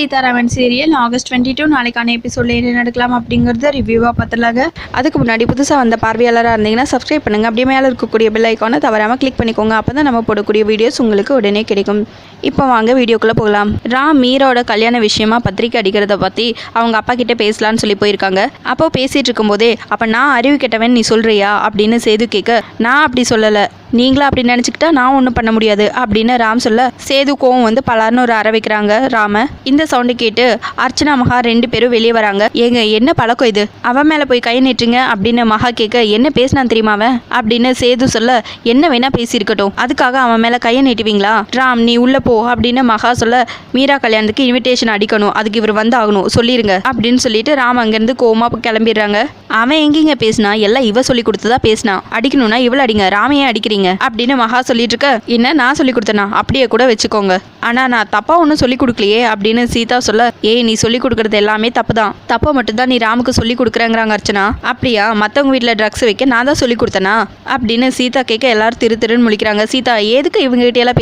Sitharaman serial August 22 நாளைக்கான எபிசோட்ல என்ன நடக்கலாம் அப்படிங்கறத ரிவ்யூவா பார்த்துலாங்க. அதுக்கு முன்னாடி புதுசாக வந்த பார்வையாளராக இருந்தீங்கன்னா சப்ஸ்கிரைப் பண்ணுங்க. அப்படியே மேலே இருக்கக்கூடிய பெல் ஐக்கானை தவறாமல் கிளிக் பண்ணிக்கோங்க. அப்போ தான் நம்ம போடக்கூடிய வீடியோஸ் உங்களுக்கு உடனே கிடைக்கும். இப்போ வாங்க வீடியோக்குள்ளே போகலாம். ராம் மீரோட கல்யாண விஷயமா பத்திரிக்கை அடிக்கிறத பற்றி அவங்க அப்பா கிட்டே பேசலான்னு சொல்லி போயிருக்காங்க. அப்போ பேசிகிட்டு இருக்கும்போதே அப்போ நான் அறிவு கெட்டவன் நீ சொல்கிறியா அப்படின்னு சேது கேட்க, நான் அப்படி சொல்லலை, நீங்களா அப்படி நினச்சிக்கிட்டா நான் ஒன்றும் பண்ண முடியாது அப்படின்னு ராம் சொல்ல, சேது கோவம் வந்து பலார்னு ஒரு அறை வைக்கிறாங்க ராம. இந்த சவுண்டு கேட்டு அர்ச்சனா மகா 2 பேரும் வெளியே வராங்க. ஏங்க என்ன பழக்கம் இது, அவன் மேலே போய் கை நீட்டுங்க அப்படின்னு மகா கேட்க, என்ன பேசினான் தெரியுமா அவன் அப்படின்னு சேது சொல்ல, என்ன வேணா பேசியிருக்கட்டும், அதுக்காக அவன் மேலே கையை நீட்டுவீங்களா, ராம் நீ உள்ள போ அப்படின்னு மகா சொல்ல, மீரா கல்யாணத்துக்கு இன்விடேஷன் அடிக்கணும், அதுக்கு இவர் வந்து ஆகணும் சொல்லிருங்க அப்படின்னு சொல்லிட்டு ராம் அங்கேருந்து கோவமா கிளம்பிடுறாங்க. அவன் எங்கேங்க பேசினா, எல்லாம் இவ சொல்லி கொடுத்ததா பேசினா, அடிக்கணும்னா இவள அடிங்க, ராமையே அடிக்கிறீங்க அப்படின்னு மகா சொல்லிட்டு இருக்க, என்ன நான் சொல்லி கொடுத்தனா, அப்படியே கூட வச்சுக்கோங்க, ஆனா நான் தப்பா ஒன்றும் சொல்லி கொடுக்கலையே அப்படின்னு சீதா சொல்ல, ஏய் நீ சொல்லி கொடுக்கறது எல்லாமே தப்பு தான், தப்பை மட்டும்தான் நீ ராமுக்கு சொல்லி கொடுக்குறேங்கிறாங்க அர்ச்சனா. அப்படியா, மற்றவங்க வீட்டில் ட்ரக்ஸ் வைக்க நான் தான் சொல்லி கொடுத்தனா அப்படின்னு சீதா கேட்க எல்லாரும் திருன்னு முழிக்கிறாங்க. சீதா எதுக்கு இவங்க கிட்ட எல்லாம்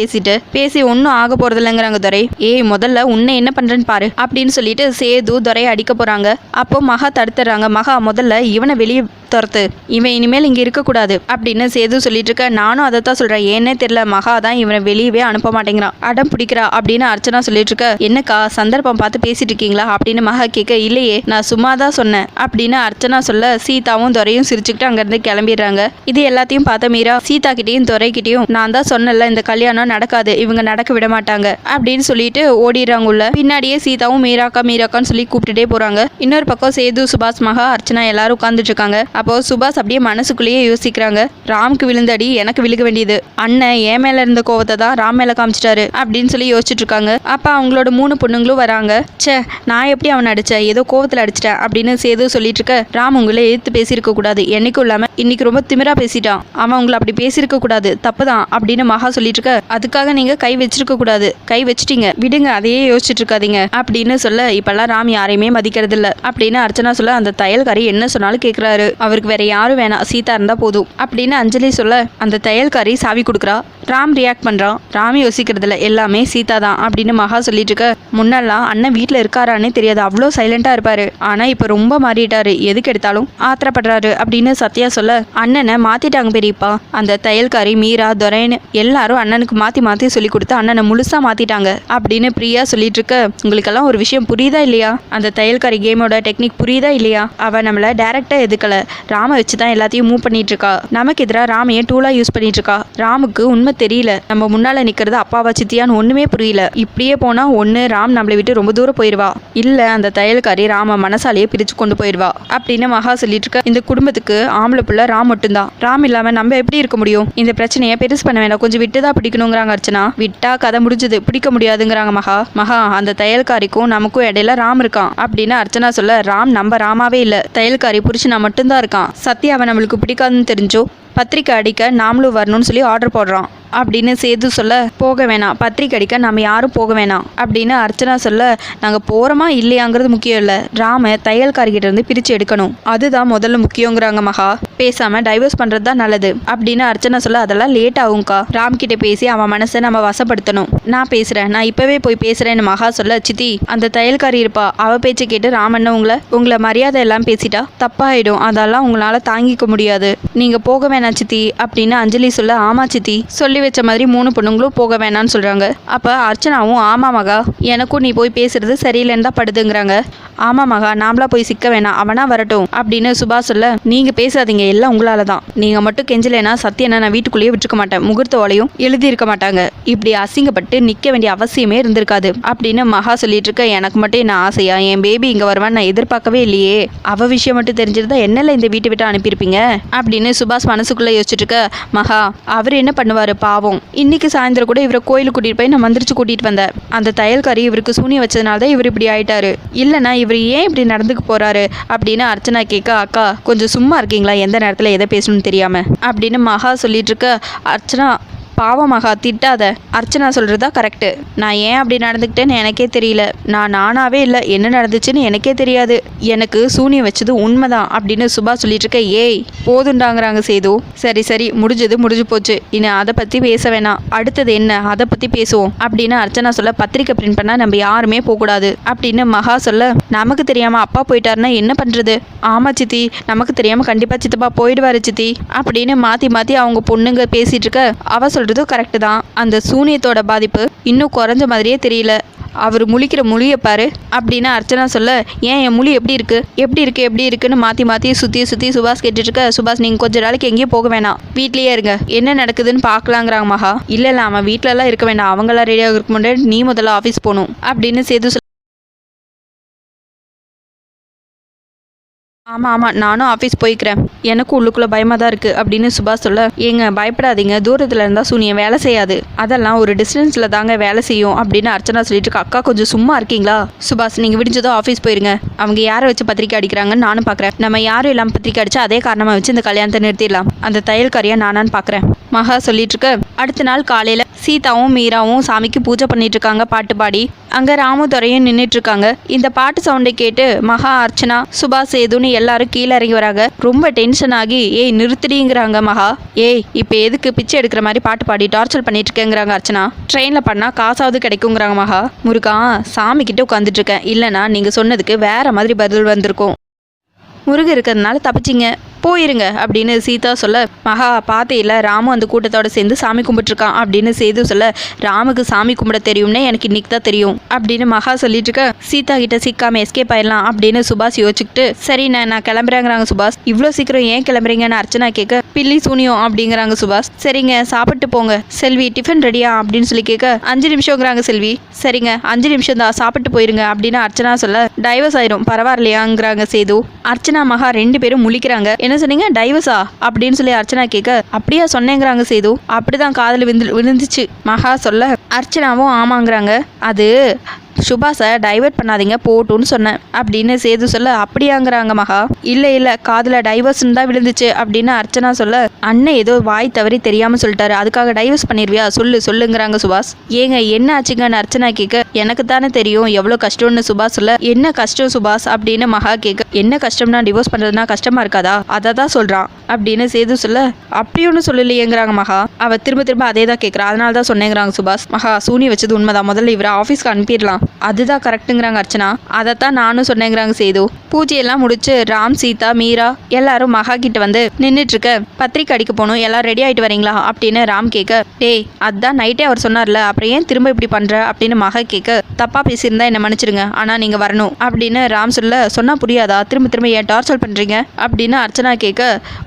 பேசி ஒன்றும் ஆக போறது இல்லைங்கிறாங்க துரை. ஏய் முதல்ல உன்னை என்ன பண்றேன்னு பாரு அப்படின்னு சொல்லிட்டு சேது துரையை அடிக்க போறாங்க. அப்போ மகா தடுத்துறாங்க. மகா முதல்ல இவனை வெளியே துரத்து, இவன் இனிமேல் இங்கே இருக்கக்கூடாது அப்படின்னு சேது சொல்லிட்டு இருக்க, நானும் அதை தான் சொல்கிறேன், ஏன்னே தெரியல மகா தான் இவனை வெளியவே அனுப்ப மாட்டேங்கிறான், அடம் பிடிக்கிறா அப்படின்னு அர்ச்சனா சொல்லிட்டு இருக்க, என்னக்கா சந்தர்ப்பம் பார்த்து பேசிட்டு இருக்கீங்களா அப்படின்னு மகா கேட்க, இல்லையே நான் சும்மா தான் சொன்னேன் அப்படின்னு அர்ச்சனா சொல்ல, சீதாவும் துரையும் சிரிச்சுக்கிட்டு அங்கேருந்து கிளம்பிடுறாங்க. இது எல்லாத்தையும் பார்த்த மீரா சீதா கிட்டேயும் துரைக்கிட்டையும், நான் தான் சொன்னல இந்த கல்யாணம் நடக்காது, இவங்க நடக்க விட மாட்டாங்க அப்படின்னு சொல்லிட்டு ஓடிடுறாங்க உள்ள. பின்னாடியே சீதாவும் மீராக்கான்னு சொல்லி கூப்பிட்டுட்டே போறாங்க. இன்னொரு பக்கம் சேது, சுபாஷ், மகா, அர்ச்சனா எல்லாரும் உட்காந்துட்டு இருக்காங்க. அப்போ சுபாஷ் அப்படியே மனசுக்குள்ளேயே யோசிக்கிறாங்க, ராமுக்கு விழுந்தடி எனக்கு விழுக வேண்டியது, அண்ணன் என் மேல இருந்த கோவத்தை தான் ராம் மேல காமிச்சிட்டாரு அப்படின்னு சொல்லி யோசிச்சுட்டு இருக்காங்க. அப்ப அவங்களோட 3 பொண்ணுங்களும் வராங்க. சே நான் எப்படி அவனை அடிச்சேன், ஏதோ கோவத்துல அடிச்சிட்டேன் அப்படின்னு சேது சொல்லிட்டு இருக்க, ராம் உங்களை எதிர்த்து பேசியிருக்க கூடாது, என்னைக்கும் இல்லாம இன்னைக்கு ரொம்ப திமிரா பேசிட்டான், அவன் உங்களை அப்படி பேசியிருக்க கூடாது, தப்புதான் அப்படின்னு மகா சொல்லிட்டு இருக்க, அதுக்காக நீங்க கை வச்சிருக்க கூடாது, கை வச்சிட்டீங்க விடுங்க, அதையே யோசிச்சுட்டு இருக்காதீங்க அப்படின்னு சொல்ல, இப்பெல்லாம் ராம் யாரையுமே மதிக்கிறது இல்ல அப்படின்னு அர்ச்சனா சொல்ல, அந்த தையல்காரி என்ன சொன்னாலும் கேட்கிறாரு, அவருக்கு வேற யாரும் வேணாம், சீதா இருந்தா போதும் அப்படின்னு அஞ்சலி சொல்ல, அந்த தையல்காரி சாவி கொடுக்குறா. ராம் ரியாக்ட் பண்றான். ராம் யோசிக்கிறது இல்ல, எல்லாமே சீதா தான் அப்படின்னு மகா சொல்லிட்டு இருக்க, முன்னெல்லாம் அண்ணன் வீட்டுல இருக்காரான்னு தெரியாது, அவ்வளோ சைலண்டா இருப்பாரு, ஆனா இப்ப ரொம்ப மாறிட்டாரு, எதுக்கு எடுத்தாலும் ஆத்திரப்படுறாரு அப்படின்னு சத்யா சொல்ல, அண்ணனை மாத்திட்டாங்க பெரியப்பா, அந்த தையல்காரி மீரா துரைன்னு எல்லாரும் அண்ணனுக்கு மாத்தி சொல்லி கொடுத்து அண்ணனை முழுசா மாத்திட்டாங்க அப்படின்னு பிரியா சொல்லிட்டு இருக்க, உங்களுக்கெல்லாம் ஒரு விஷயம் புரியுதா இல்லையா, அந்த தையல்காரி கேமோட டெக்னிக் புரியுதா இல்லையா, அவ நம்மள டைரக்டா எதுக்கல, ராம வச்சுதான் எல்லாத்தையும் மூவ் பண்ணிட்டு இருக்கா, நமக்கு எதிராக ராமையை டூலா யூஸ் பண்ணிட்டு இருக்கா, ராமுக்கு உண்மை தெரியல, நம்ம முன்னால நிக்கிறது அப்பாவா சித்தியான்னு ஒண்ணுமே புரியல, இப்படியே போனா ஒண்ணு ராம் நம்மளை விட்டு ரொம்ப தூரம் போயிடுவா, இல்ல அந்த தையல்காரி ராம மனசாலேயே பிரிச்சு கொண்டு போயிடுவா அப்படின்னு மகா சொல்லிட்டு இருக்க. இந்த குடும்பத்துக்கு ஆம்பளை பிள்ளை ராம் மட்டும்தான், ராம் இல்லாம நம்ம எப்படி இருக்க முடியும், இந்த பிரச்சனையை பெருசு பண்ண வேண்டாம், கொஞ்சம் விட்டுதான் பிடிக்கணுங்கிறாங்க அர்ச்சனா. விட்டா கதை முடிஞ்சது, பிடிக்க முடியாதுங்கிறாங்க மகா அந்த தையல்காரிக்கும் நமக்கும் இடையில ராம் இருக்கான் அப்படின்னு அர்ச்சனா சொல்ல, ராம் நம்ம ராமாவே இல்ல, தையல்காரி புருஷனா மட்டும்தான் இருக்கான், சத்யாவை நம்மளுக்கு பிடிக்காதுன்னு தெரிஞ்சோ பத்திரிக்கை அடிக்க நாமளும் வரணும்னு சொல்லி ஆர்டர் போடுறான் அப்படின்னு சேது சொல்ல, போக வேணாம் பத்திரிக்கை அடிக்க நம்ம யாரும் போக வேணாம் அப்படின்னு அர்ச்சனா சொல்ல, நாங்கள் போகிறோமா இல்லையாங்கிறது முக்கியம் இல்லை, ராம தையல்காரிகிட்ட இருந்து பிரித்து எடுக்கணும், அதுதான் முதல்ல முக்கியங்கிறாங்க மகா. பேசாமல் டைவர்ஸ் பண்ணுறது தான் நல்லது அப்படின்னு அர்ச்சனா சொல்ல, அதெல்லாம் லேட் ஆகும்க்கா, ராம் கிட்ட பேசி அவன் மனசை நம்ம வசப்படுத்தணும், நான் பேசுகிறேன், நான் இப்போவே போய் பேசுகிறேன்னு மகா சொல்ல, சித்தி அந்த தையல்காரி இருப்பா, அவள் பேச்சை கேட்டு ராமண்ண உங்களை மரியாதை எல்லாம் பேசிட்டா தப்பாயிடும், அதெல்லாம் உங்களால் தாங்கிக்க முடியாது, நீங்கள் போக வேணாம் சித்தி அப்படின்னு அஞ்சலி சொல்ல, ஆமா சித்தி சொல்லி வச்ச மாதிரி 3 பொண்ணுங்களும் போக வேணான்னு சொல்றாங்க. அப்ப அர்ச்சனாவும், ஆமா மகா எனக்கும் நீ போய் பேசுறது சரியில்லைன்னு தான் படுதுங்கிறாங்க. ஆமா மகா நாமளா போய் சிக்க வேணாம், அவனா வரட்டும் அப்படின்னு சுபா சொல்ல, நீங்க பேசாதீங்க, எல்லாம் உங்களால தான், நீங்க மட்டும் கெஞ்சலைன்னா சத்தியனை நான் வீட்டுக்குள்ளேயே விட்டுருக்க மாட்டேன், முகூர்த்த ஓலையும் எழுதி இருக்க மாட்டாங்க, இப்படி அசிங்கப்பட்டு நிக்க வேண்டிய அவசியமே இருந்திருக்காது அப்படின்னு மகா சொல்லிட்டு இருக்க, எனக்கு மட்டும் என்ன ஆசையா, என் பேபி இங்க வருவான்னு நான் எதிர்பார்க்கவே இல்லையே, அவ விஷயம் மட்டும் தெரிஞ்சிருந்தா என்னல இந்த வீட்டை விட்டு அனுப்பியிருப்பீங்க அப்படின்னு சுபாஷ் மனசுக்குள்ள யோசிச்சுட்டு இருக்க, மகா அவர் என்ன பண்ணுவாரு பாவம், இன்னைக்கு சாயந்தரம் கூட இவரை கோயிலுக்கு கூட்டிட்டு போய் நான் மந்திரிச்சு கூட்டிட்டு வந்தேன், அந்த தையல்காரி இவருக்கு சூனியம் வச்சதுனால தான் இவர் இப்படி ஆயிட்டாரு, இல்லைன்னா இவர் ஏன் இப்படி நடந்துக்கு போறாரு அப்படின்னு அர்ச்சனா கேட்க, அக்கா கொஞ்சம் சும்மா இருக்கீங்களா, எந்த நேரத்தில் எதை பேசணும்னு தெரியாம அப்படின்னு மகா சொல்லிட்டு இருக்க. அர்ச்சனா பாவமாக திட்டாத. அர்ச்சனா சொல்கிறதா கரெக்டு. நான் ஏன் அப்படி நடந்துக்கிட்டேன்னு எனக்கே தெரியல. நானாவே இல்லை, என்ன நடந்துச்சுன்னு எனக்கே தெரியாது. எனக்கு சூனியம் வச்சது உண்மைதான் அப்படின்னு சுபாஷ் சொல்லிட்டு இருக்க. ஏய் போதுண்டாங்கிறாங்க சேது. சரி சரி, முடிஞ்சு போச்சு, இன்னும் அதை பற்றி பேச வேணாம். அடுத்தது என்ன, அதை பற்றி பேசுவோம் அப்படின்னு அர்ச்சனா சொல்ல. பத்திரிக்கை பிரிண்ட் பண்ணால் நம்ம யாருமே போகக்கூடாது அப்படின்னு மகா சொல்ல. நமக்கு தெரியாமல் அப்பா போயிட்டாருன்னா என்ன பண்ணுறது? ஆமாம் சித்தி, நமக்கு தெரியாமல் கண்டிப்பாக சித்தப்பா போயிடுவாரு சித்தி அப்படின்னு மாற்றி அவங்க பொண்ணுங்க பேசிகிட்டு இருக்க. அவ சொல்கிறதும் கரெக்டு தான். அந்த சூனியத்தோட பாதிப்பு இன்னும் குறைஞ்ச மாதிரியே தெரியல. அவர் முழிக்கிற மொழியை பாரு அப்படின்னு அர்ச்சனா சொல்ல. ஏன் என் மொழி எப்படி இருக்குன்னு மாற்றி சுற்றி சுபாஷ் கேட்டுட்டு இருக்க. சுபாஷ் நீங்கள் கொஞ்ச நாளைக்கு எங்கேயும் போக வேணாம், வீட்லேயே இருங்க, என்ன நடக்குதுன்னு பார்க்கலாங்கிறாங்க மகா. இல்லை அவன் வீட்டிலலாம் இருக்க வேண்டாம், அவங்களாம் ரெடியாக இருக்க முன்னாடி நீ முதல்ல ஆஃபீஸ் போகணும் அப்படின்னு சேது. ஆமாம் நானும் ஆஃபீஸ் போய்க்கிறேன், எனக்கும் உள்ளுக்குள்ளே பயமாக தான் இருக்குது அப்படின்னு சுபாஷ் சொல்ல. ஏங்க பயப்படாதீங்க, தூரத்தில் இருந்தால் சூனியம் வேலை செய்யாது, அதெல்லாம் ஒரு டிஸ்டன்ஸில் தாங்க வேலை செய்யும் அப்படின்னு அர்ச்சனா சொல்லிட்டு இருக்கா. அக்கா கொஞ்சம் சும்மா இருக்கீங்களா? சுபாஷ் நீங்கள் விடிஞ்சதோ ஆஃபீஸ் போயிருங்க. அவங்க யாரை வச்சு பத்திரிக்கை அடிக்கிறாங்கன்னு நானும் பார்க்குறேன். நம்ம யாரும் இல்லாமல் பத்திரிக்கை அடித்தா அதே காரணமாக வச்சு இந்த கல்யாணத்தை நிறுத்திடலாம். அந்த தையல்காரியாக நானான்னு பார்க்குறேன் மகா சொல்லிட்டு இருக்க. அடுத்த நாள் காலையில் சீதாவும் மீராவும் சாமிக்கு பூஜை பண்ணிட்டு இருக்காங்க பாட்டு பாடி. அங்கே ராமுதுரையும் நின்றுட்டு இருக்காங்க. இந்த பாட்டு சவுண்டை கேட்டு மகா, அர்ச்சனா, சுபாஷ், சேதுன்னு எல்லாரும் கீழே இறங்கி வராங்க. ரொம்ப டென்ஷன் ஆகி ஏய் நிறுத்திடுங்கிறாங்க மகா. ஏய் இப்போ எதுக்கு பிச்சை எடுக்கிற மாதிரி பாட்டு பாடி டார்ச்சர் பண்ணிட்டு இருக்கேங்கிறாங்க அர்ச்சனா. ட்ரெயினில் பண்ணால் காசாவது கிடைக்குங்கிறாங்க மகா. முருகா, சாமி கிட்ட உட்காந்துட்டு இருக்கேன், இல்லைனா நீங்கள் சொன்னதுக்கு வேற மாதிரி பதில் வந்திருக்கும். முருகன் இருக்கிறதுனால தப்பிச்சிங்க, போயிருங்க அப்படின்னு சீதா சொல்ல. மகா பார்த்தே ராமு அந்த கூட்டத்தோட சேர்ந்து சாமி கும்பிட்டுருக்கான் அப்படின்னு சேது சொல்ல. ராமுக்கு சாமி கும்பிட தெரியும்னே எனக்கு இன்னைக்கு தான் தெரியும் அப்படின்னு மகா சொல்லிட்டு இருக்க. சீதா கிட்ட சிக்காம எஸ்கேப் ஆயிடலாம் அப்படின்னு சுபாஷ் யோசிச்சுக்கிட்டு சரிண்ணே நான் கிளம்புறேங்கிறாங்க சுபாஷ். இவ்வளோ சீக்கிரம் ஏன் கிளம்புறீங்கன்னு அர்ச்சனா கேட்க. பில்லி சூனியம் அப்படிங்கிறாங்க சுபாஷ். சரிங்க சாப்பிட்டு போங்க. செல்வி டிஃபன் ரெடியா அப்படின்னு சொல்லி கேட்க. 5 நிமிஷங்கிறாங்க செல்வி. சரிங்க 5 நிமிஷம் தான், சாப்பிட்டு போயிருங்க அப்படின்னு அர்ச்சனா சொல்ல. டைவர்ஸ் ஆயிரும் பரவாயில்லையாங்கிறாங்க சேது. அர்ச்சனா மகா 2 பேரும் முழிக்கிறாங்க. என்ன சொன்னீங்க, டைவர்ஸா அப்படின்னு சொல்லி அர்ச்சனா கேட்க. அப்படியா சொன்னேங்கிறாங்க சேது. அப்படிதான் காதல் விழுந்துச்சு மகா சொல்ல. அர்ச்சனாவும் ஆமாங்கிறாங்க. அது சுபாஷை டைவர்ட் பண்ணாதீங்க போட்டுன்னு சொன்னேன் அப்படின்னு சேது சொல்ல. அப்படியாங்கிறாங்க மகா. இல்லை காதில் டைவர்ஸ்ன்னு தான் விழுந்துச்சு அப்படின்னு அர்ச்சனா சொல்ல. அண்ணன் ஏதோ வாய் தவறி தெரியாமல் சொல்லிட்டாரு, அதுக்காக டைவர்ஸ் பண்ணிடுவியா சொல்லுங்கிறாங்க சுபாஷ். ஏங்க என்ன ஆச்சுங்கன்னு அர்ச்சனா கேட்க. எனக்கு தானே தெரியும் எவ்வளோ கஷ்டம்னு சுபாஷ் சொல்ல. என்ன கஷ்டம் சுபாஷ் அப்படின்னு மகா கேட்க. என்ன கஷ்டம்னா டிவோர்ஸ் பண்ணுறதுனா கஷ்டமா இருக்காதா, அதை தான் சொல்கிறான் அப்படின்னு சேது சொல்ல. அப்படி ஒன்றும் சொல்லலையேங்கிறாங்க மகா. அவள் திரும்ப அதே தான் கேட்குறா, அதனால தான் சொன்னேங்கிறாங்க சுபாஷ். மகா சூனி வச்சது உண்மைதான், முதல்ல இவரை ஆஃபீஸ்க்கு அனுப்பிடலாம், அதுதான் கரெக்டுங்கிறாங்க அர்ச்சனா. அதைத்தான் நானும் சொன்னேங்கிறாங்க சேது. பூஜையெல்லாம் முடிச்சு ராம், சீதா, மீரா எல்லாரும் மகா கிட்ட வந்து நின்றுட்டு இருக்க. பத்திரிக்கை அடிக்க போகணும், எல்லாரும் ரெடி ஆகிட்டு வரீங்களா அப்படின்னு ராம் கேட்க. டேய் அதான் நைட்டே அவர் சொன்னார்ல, அப்புறம் ஏன் திரும்ப இப்படி பண்ற அப்படின்னு மகா கேட்க. தப்பா பேசியிருந்தா என்ன மன்னிச்சிருங்க, ஆனா நீங்க வரணும் அப்படின்னு ராம் சொல்ல. சொன்னா புரியாதா, திரும்ப ஏன் டார்ச்சர் பண்றீங்க அப்படின்னு அர்ச்சனா கேட்க.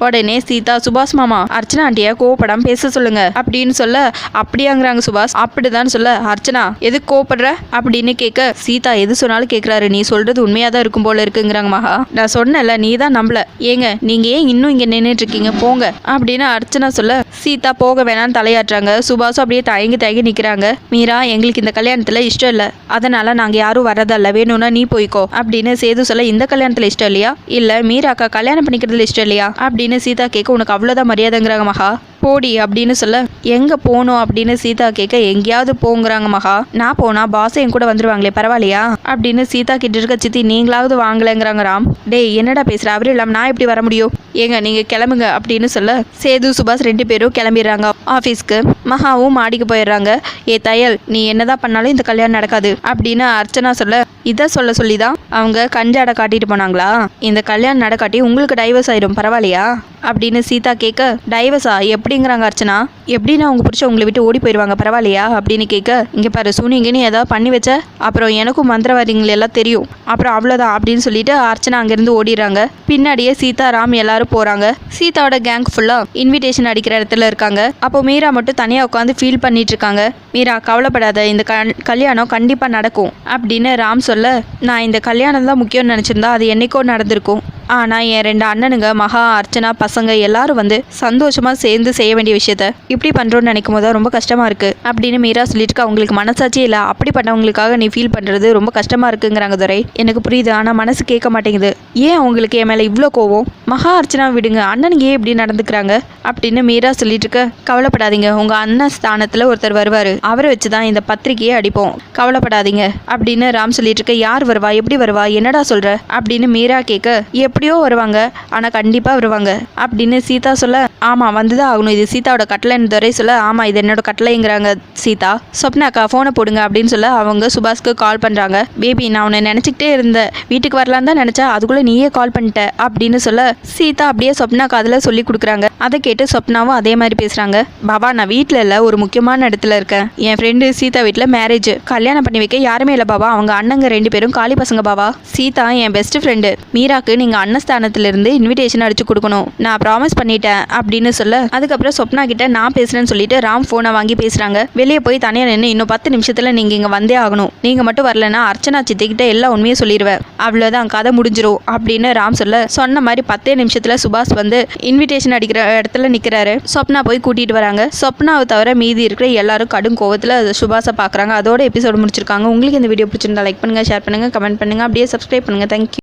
உடனே சீதா, சுபாஷ் மாமா அர்ச்சனா ஆண்டிய கோவப்படாம பேச சொல்லுங்க அப்படின்னு சொல்ல. அப்படியாங்கிறாங்க சுபாஷ். அப்படிதான் சொல்ல. அர்ச்சனா எதுக்கு கோவப்படுற அப்படின்னு கேட்க. சீதா எது சொன்னாலும் கேட்குறாரு, நீ சொல்றது உண்மையாக தான் இருக்கும் போல இருக்குங்கிறாங்க மகா. நான் சொன்னல, நீ தான் நம்பல. ஏங்க நீங்க ஏன் இன்னும் இங்கே நின்றுட்டு இருக்கீங்க, போங்க அப்படின்னு அர்ச்சனா சொல்ல. சீதா போக வேணான்னு தலையாட்டுறாங்க. சுபாஷும் அப்படியே தயங்கி நிற்கிறாங்க. மீரா எங்களுக்கு இந்த கல்யாணத்தில் இஷ்டம் இல்லை, அதனால நாங்கள் யாரும் வரதல்ல, வேணும்னா நீ போய்க்கோ அப்படின்னு சேது சொல்ல. இந்த கல்யாணத்தில் இஷ்டம் இல்லையா? இல்லை மீராக்கா கல்யாணம் பண்ணிக்கிறதுல இஷ்டம் இல்லையா அப்படின்னு சீதா கேட்க. உனக்கு அவ்வளோதான் மரியாதைங்கிறாங்க மகா. போடி அப்படின்னு சொல்ல. எங்கே போகணும் அப்படின்னு சீதா கேட்க. எங்கேயாவது போங்கிறாங்க மகா. நான் போனா பாஸ் என் கூட வந்துருவாங்களே பரவாயில்லையா அப்படின்னு சீதா கிட்ட இருக்க. சித்தி நீங்களாவது வாங்கலைங்கிறாங்க ராம். டேய் என்னடா பேசுற, அவரும் இல்லாமல் நான் எப்படி வர முடியும், ஏங்க நீங்கள் கிளம்புங்க அப்படின்னு சொல்ல. சேது, சுபாஷ் 2 பேரும் கிளம்பிடுறாங்க ஆஃபீஸ்க்கு. மகாவும் மாடிக்கு போயிடுறாங்க. ஏ தையல், நீ என்னதான் பண்ணாலும் இந்த கல்யாணம் நடக்காது அப்படின்னு அர்ச்சனா சொல்ல. இதை சொல்லி தான் அவங்க கஞ்சாடை காட்டிட்டு போனாங்களா? இந்த கல்யாணம் நடக்காட்டி உங்களுக்கு டைவர்ஸ் ஆயிடும் பரவாயில்லையா அப்படின்னு சீதா கேட்க. டைவர்ஸா எப்படிங்கிறாங்க அர்ச்சனா. எப்படின்னா உங்க புருஷன் உங்களை விட்டு ஓடி போயிடுவாங்க பரவாயில்லையா அப்படின்னு கேட்க. இங்கே பாரு சூனிங்கன்னு ஏதாவது பண்ணி வச்ச அப்புறம் எனக்கும் மந்திரவாதிகள் எல்லாம் தெரியும், அப்புறம் அவ்வளோதான் அப்படின்னு சொல்லிட்டு அர்ச்சனா அங்கேருந்து ஓடிடுறாங்க. பின்னாடியே சீதா, ராம் எல்லாரும் போகிறாங்க. சீதாவோட கேங் ஃபுல்லாக இன்விடேஷன் அடிக்கிற இடத்துல இருக்காங்க. அப்போ மீரா மட்டும் தனியாக உட்காந்து ஃபீல் பண்ணிட்டு இருக்காங்க. மீரா கவலைப்படாத, இந்த கல்யாணம் கண்டிப்பாக நடக்கும் அப்படின்னு ராம் சொல்ல. நான் இந்த கல்யாணம் தான் முக்கியம்னு நினச்சிருந்தா அது என்னைக்கோ நடந்திருக்கும், ஆனால் என் 2 அண்ணனுங்க மகா அர்ச்சனா பசங்க எல்லாரும் வந்து சந்தோஷமாக சேர்ந்து செய்ய வேண்டிய விஷயத்த இப்படி பண்ணுறோன்னு நினைக்கும் போது ரொம்ப கஷ்டமாக இருக்குது அப்படின்னு மீரா சொல்லிட்டு அவங்களுக்கு மனசாட்சியே இல்லை, அப்படிப்பட்டவங்களுக்காக நீ ஃபீல் பண்ணுறது ரொம்ப கஷ்டமாக இருக்குங்கிறாங்க துரை. எனக்கு புரியுது, ஆனால் மனசு கேட்க மாட்டேங்குது. ஏன் அவங்களுக்கு என் மேலே இவ்வளோ கோவம்? மகா அர்ச்சனா விடுங்க, அண்ணனுங்க ஏன் இப்படி நடந்துக்கிறாங்க அப்படின்னு மீரா சொல்லிட்டு இருக்க. கவலைப்படாதீங்க, உங்கள் அண்ணன் ஸ்தானத்தில் ஒருத்தர் வருவார், அவரை வச்சு தான் இந்த பத்திரிக்கையை அடிப்போம், கவலைப்படாதீங்க அப்படின்னு ராம் சொல்லிட்டு இருக்க. யார் வருவா, எப்படி வருவா, என்னடா சொல்கிற அப்படின்னு மீரா கேட்க. எப்படியோ வருவாங்க, ஆனால் கண்டிப்பாக வருவாங்க அப்படின்னு சீதா சொல்ல. ஆமாம் வந்துதான் ஆகணும், இது சீதாவோட கட்டளைன்னு துரை சொல்ல. ஆமாம் இது என்னோட கட்டளைங்கிறாங்க சீதா. சொப்னாக்கா ஃபோனை போடுங்க அப்படின்னு சொல்ல அவங்க சுபாஷ்க்கு கால் பண்ணுறாங்க. பேபி நான் உன்னை நினச்சிக்கிட்டே இருந்தேன், வீட்டுக்கு வரலான்னு தான் நினச்சா அதுக்குள்ளே நீயே கால் பண்ணிட்ட அப்படின்னு சொல்ல சீதா அப்படியே சொப்னா காதில் சொல்லி கொடுக்குறாங்க. அதை கேட்டு சொப்னாவும் அதே மாதிரி பேசுகிறாங்க. பாபா நான் வீட்டில் இல்லை, ஒரு முக்கியமான இடத்துல இருக்கேன். என் ஃப்ரெண்டு சீதா வீட்டில் மேரேஜ், கல்யாணம் பண்ணி வைக்க யாருமே இல்லை பாபா, அவங்க அண்ணங்க 2 பேரும் காலி பசங்க பாபா. சீதா என் பெஸ்ட் ஃப்ரெண்டு, மீராக்கு நீங்கள் அன்னஸ்தானத்திலிருந்து இன்விடேஷன் அடிச்சு கொடுக்கணும், நான் ப்ராமிஸ் பண்ணிட்டேன் அப்படின்னு சொல்ல. அதுக்கப்புறம் சொப்னா கிட்ட நான் பேசுகிறேன்னு சொல்லிட்டு ராம் ஃபோனை வாங்கி பேசுகிறாங்க. வெளியே போய் தனியாக நின்று இன்னும் 10 நிமிஷத்தில் நீங்கள் இங்கே வந்தே ஆகணும், நீங்கள் மட்டும் வரலன்னா அர்ச்சனா சித்திக்கிட்ட எல்லா உண்மையும் சொல்லிடுவேன், அவ்வளோதான் கதை முடிஞ்சிரும் அப்படின்னு ராம் சொல்ல. சொன்ன மாதிரி 10 நிமிஷத்தில் சுபாஷ் வந்து இன்விடேஷன் அடிக்கிற இடத்துல நிற்கிறாரு. சொப்னா போய் கூட்டிகிட்டு வராங்க. சொப்னாவை தவிர மீதி இருக்கிற எல்லாரும் கடும் கோவத்தில் சுபாஷை பார்க்குறாங்க. அதோட எபிசோடு முடிச்சிருக்காங்க. உங்களுக்கு இந்த வீடியோ பிடிச்சிருந்தா லைக் பண்ணுங்கள், ஷேர் பண்ணுங்கள், கமெண்ட் பண்ணுங்கள், அப்படியே சப்ஸ்கிரைப் பண்ணுங்கள். தேங்க்யூ.